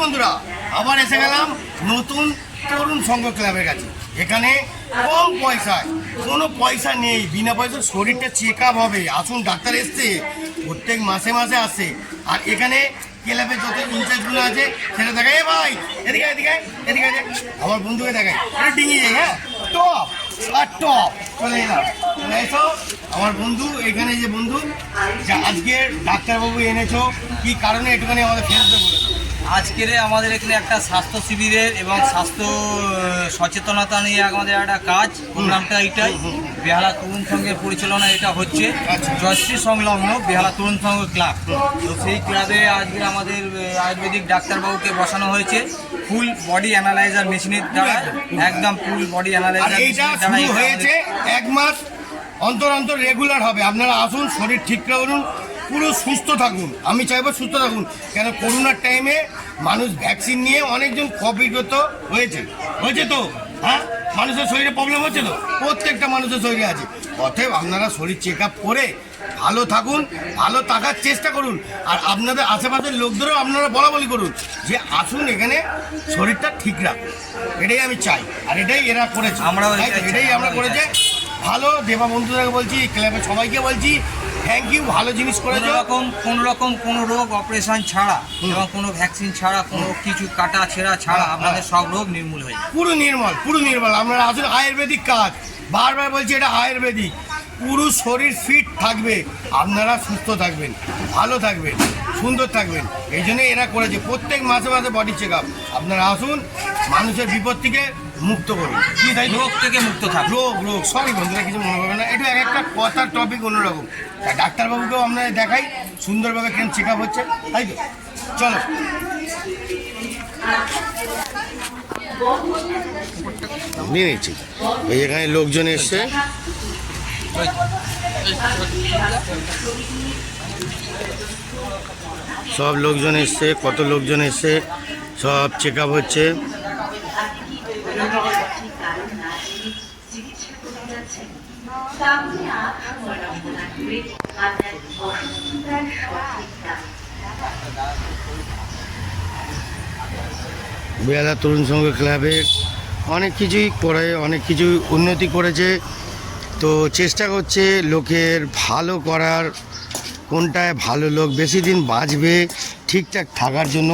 বন্ধুরা, আবার এসে গেলাম নতুন তরুণ সংঘ ক্লাবের কাছে। এখানে কম পয়সায়, কোনো পয়সা নেই, বিনা পয়সার শরীরটা চেক আপ হবে। আসুন, ডাক্তার এসছে, প্রত্যেক মাসে মাসে আসে। আর এখানে ক্লাবের যত ইনচার্জগুলো আছে সেটা দেখায়। এ ভাই, এদিকে এদিকে এদিকে আছে, আমার বন্ধুকে দেখায়। এটা ডিঙিয়ে যায়, হ্যাঁ, টপ আর টপ। চলে এলাম, চলে এসো আমার বন্ধু। এখানে যে বন্ধু যা আজকে ডাক্তারবাবু এনেছো, কি কারণে একটুখানি আমাদের ফেরত দেবো। আজকের আমাদের এখানে একটা স্বাস্থ্য শিবিরের এবং স্বাস্থ্য সচেতনতা নিয়ে আমাদের একটা কাজ, প্রোগ্রামটা এইটাই। বেহালা তরুণ সংঘের পরিচালনা এটা হচ্ছে, জয়শ্রী সংলগ্ন বেহালা তরুণ সংঘ ক্লাব। তো সেই ক্লাবে আজকে আমাদের আয়ুর্বেদিক ডাক্তারবাবুকে বসানো হয়েছে ফুল বডি অ্যানালাইজার মেশিনের দ্বারা, একদম ফুল বডি অ্যানালাইজার মেশিনের দ্বারা হয়েছে। এক মাস অন্তর অন্তর রেগুলার হবে। আপনারা আসুন, শরীর ঠিক করুন, পুরো সুস্থ থাকুন। আমি চাইবো সুস্থ থাকুন, কেন করোনার টাইমে মানুষ ভ্যাকসিন নিয়ে অনেকজন ক্ষতিগ্রস্ত হয়েছে তো, হ্যাঁ, মানুষের শরীরে প্রবলেম হচ্ছে তো, প্রত্যেকটা মানুষের শরীরে আছে। অতএব আপনারা শরীর চেক আপ করে ভালো থাকুন, ভালো থাকার চেষ্টা করুন। আর আপনাদের আশেপাশের লোকদেরও আপনারা বলাবলি করুন যে আসুন, এখানে শরীরটা ঠিক রাখুন। এটাই আমি চাই, আর এটাই এরা করেছে, এটাই আমরা করেছে। ভালো দেবা বন্ধুদেরকে বলছি, ক্লাবের সবাইকে বলছি, থ্যাংক ইউ। ভালো জিনিস করে কোনো রোগ অপারেশন ছাড়া এবং কোনো ভ্যাকসিন ছাড়া, কোনো কিছু কাটা ছেঁড়া ছাড়া আপনাদের সব রোগ নির্মূল হয়ে যায়। পুরো নির্মল। আপনারা আসলে আয়ুর্বেদিক কাজ, বারবার বলছি এটা আয়ুর্বেদিক। পুরো শরীর ফিট থাকবে, আপনারা সুস্থ থাকবেন, ভালো থাকবেন, সুন্দর থাকবেন। এই জন্য এরা করেছে প্রত্যেক মাসে মাসে বডি চেক আপ। আপনারা আসুন, মানুষের বিপদ থেকে মুক্ত করুন, কি তাই, রোগ থেকে মুক্ত থাকবে। রোগ সরি বন্ধুরা, কিছু মনে করবেন না, এটা এক একটা কথার টপিক অন্যরকম। ডাক্তারবাবুকেও আপনারা দেখাই সুন্দরভাবে কেন চেক আপ হচ্ছে, তাই তো। চলো, নিয়েছি। এই এখানে লোকজন এসছে, সব লোকজন এসছে, কত লোকজন এসছে, সব চেক আপ হচ্ছে। বেহালা তরুণ সংঘ ক্লাবের অনেক কিছুই করে, অনেক কিছু উন্নতি করেছে। তো চেষ্টা করছে লোকের ভালো করার, কোনটায় ভালো লোক বেশি দিন বাঁচবে ঠিকঠাক থাকার জন্য।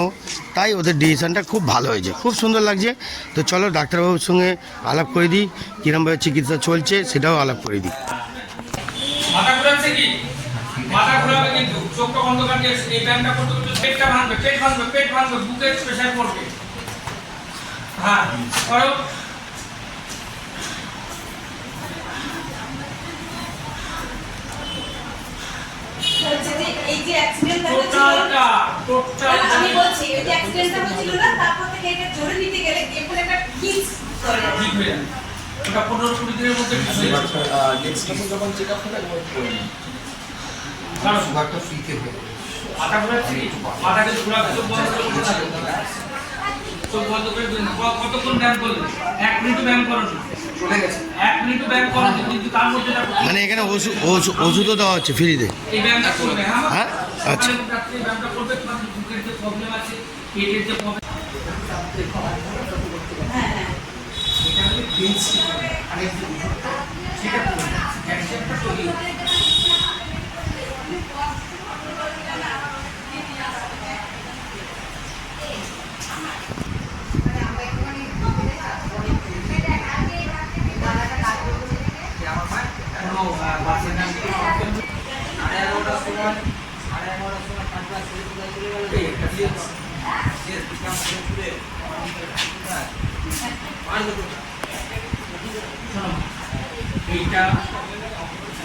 তাই ওদের ডিসিশনটা খুব ভালো হয়েছে, খুব সুন্দর লাগছে। তো চলো ডাক্তারবাবুর সঙ্গে আলাপ করে দিই, কীরকমভাবে চিকিৎসা চলছে সেটাও আলাপ করে দিই। মাথা ঘুরাচ্ছে কি? মাথা ঘুরাবে কিন্তু, চোখটা বন্ধ করে এই ব্যায়ামটা করতে করতে পেট ভাঙবে, বুকে প্রেসার পড়বে। হ্যাঁ, করো। এই যে অ্যাক্সিডেন্টটা আমি বলছি, এই যে অ্যাক্সিডেন্টটা হচ্ছিল না, তারপর থেকে এটা জোরে নিতে গেলে এরপর একটা কিস করে ঠিক হয়ে যায়। ওটা 15-20 দিনের মধ্যে ঠিক হয়ে যাবে। নেক্সট টাইম যখন চেক আপ হবে একবার করে নিন। কারণ সুগারটা ফ্রিতে হবে। মাথা ঘুরাচ্ছে কি? মাথাকে ঘুরাবে, চোখ বন্ধ করে বসে থাকবে। চোখ বন্ধ করে কতক্ষণ ব্যায়াম করলেন? 1 মিনিট ব্যায়াম করুন। চলে গেছে। 1 মিনিট ব্যায়াম করুন, কিন্তু তার মধ্যে মানে এখানে ওষুধও দেওয়া হচ্ছে ফ্রিতে? এই ব্যায়ামটা করবে, হ্যাঁ, আচ্ছা। এই ব্যায়ামটা করবে, তোমার বুকের যে প্রবলেম আছে, পেটের যে প্রবলেম, এটা হলো বেঞ্চ আর এই সেটা করবে, ক্যালসিয়ামটা তৈরি হবে।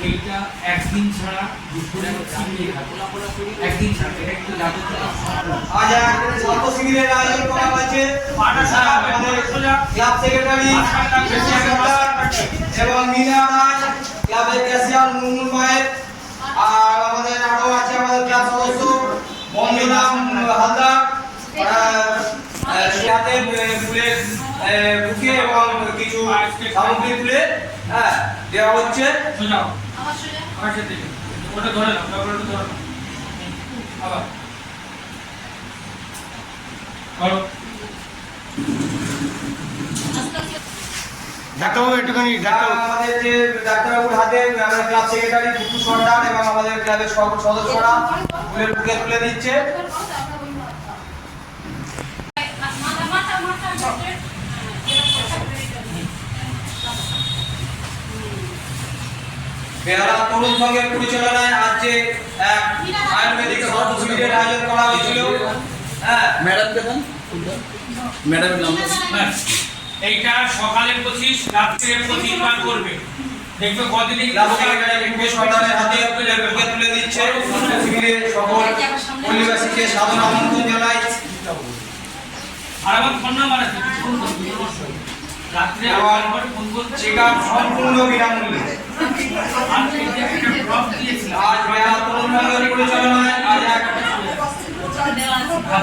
এইটা একদিন ছাড়া দুপুরে একদিন ছাড়া, এটা একটু জাদু আজ এখানে স্বাস্থ্য শিবিরের আয়োজন করা হয়েছে আমাদের ক্লাব সেক্রেটারি এবং মিনা রাজ, ক্লাবের ক্যাশিয়ার মুনমুন মায়ের, আর আমাদের আরো আছে আমাদের ক্লাব সদস্য বন্ধুরাম হালদার, সাথে ফুলের বুকে এবং কিছু সামগ্রী তুলে দেওয়া হচ্ছে। আমার সাথে ওটা ধরে নাও, ওটা ধরে নাও আবার। করো। ডাক্তারবাবু একটুখানি ডাক্তারবাবু আমাদের যে ডাক্তারবাবুর হাতে আমাদের ক্লাব সেক্রেটারি পুটু সর্দার এবং আমাদের ক্লাবের সকল সদস্যরা ফুলের বুকে তুলে দিচ্ছে। বেহালা তরুণ সংঘের পরিচালনায় আজ যে এক আয়ুর্বেদিক স্বাস্থ্য শিবিরের আয়োজন করা হয়েছিল। হ্যাঁ, ব্যাস। এইটা সকালে 25 রাত্রে 25 বার করবে। দেখবে কতদিন ক্লাব সেক্রেটারি পুটু সর্দারের হাতে ফুলের বুকে তুলে দিচ্ছে। শিবিরের সকল পল্লীবাসীকে সাদর আমন্ত্রণ জানাই। আর আমার ফোন নাম্বার আছে, ফোন করবে অবশ্যই। রাত্রে আবার ফোন করছে। চেক আপ সম্পূর্ণ বিনামূল্যে। আর একটা ড্রপ দিয়েছিলাম। আজ বেহালা তরুণ সংঘের পরিচালনায় আজ এক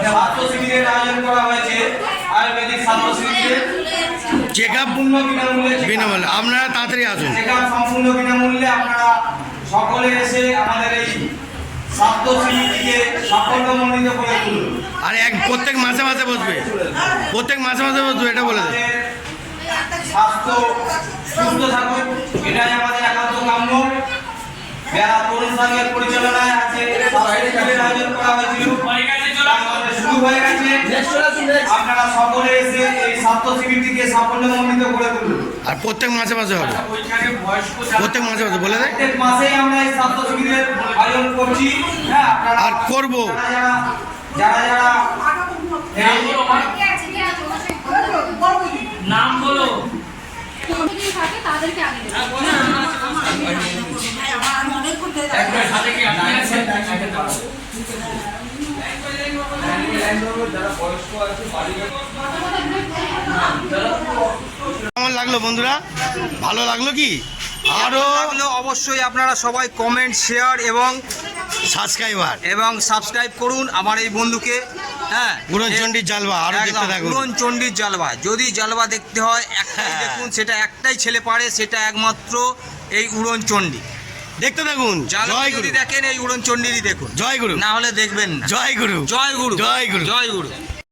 স্বাস্থ্য শিবিরের আয়োজন করা হয়েছে। আয়ুর্বেদিক স্বাস্থ্য শিবিরের চেক আপ সম্পূর্ণ বিনামূল্যে বিনামূল্যে, আপনারা তাড়াতাড়ি আসুন। চেক আপ সম্পূর্ণ বিনামূল্যে। আপনারা সকলে এসে আমাদের এই স্বাস্থ্য শিবিরটিকে সাফল্যমণ্ডিত করে তুলুন। আর প্রত্যেক মাসে মাসে বসবে, প্রত্যেক মাসে মাসে বসবে, এটা বলে দেন। আমাদের স্বাস্থ্য সুস্থ থাকুক, এটাই আমাদের একান্ত কাম্য। বেহালা তরুণ সংঘের পরিচালনায় আছে স্বাস্থ্য শিবিরের আয়োজন করা হয়েছিল। হয়ে গেছে, চলে আসো। আমাদের শুরু হয়ে গেছে। আপনারা সকলে এসে এই স্বাস্থ্য শিবিরটিকে সাফল্যমণ্ডিত করে তুলুন। আর প্রত্যেক মাসে মাসে হবে, ওইখানে বয়স্ক যারা- প্রত্যেক মাসে মাসে বলে দেয়। প্রত্যেক মাসেই আমরা এই স্বাস্থ্য শিবিরের আয়োজন করছি। হ্যাঁ, আপনারা আর করব। যারা নাম বলো, নাম বলো। তাদেরকে আগে দেবে। একবার সাথে কি আপনি আছেন? কেমন লাগলো বন্ধুরা, ভালো লাগলো কি? আরও লাগলো অবশ্যই আপনারা সবাই কমেন্ট, শেয়ার সাবস্ক্রাইবার সাবস্ক্রাইব করুন আমার এই বন্ধুকে। হ্যাঁ, উড়নচণ্ডীর জালবা আরও দেখতে থাকুন। উড়নচণ্ডীর জালবা। যদি জালবা দেখতে হয় একটাই হ্যাঁ। দেখুন, সেটা একটাই ছেলে পারে, সেটা একমাত্র এই উড়নচণ্ডী। দেখতে থাকুন। জালবা জয় যদি গুরু, দেখেন এই উড়নচণ্ডীরই দেখুন, জয় গুরু, না হলে দেখবেন না। জয় গুরু, জয় গুরু, জয় গুরু। জয় গুরু।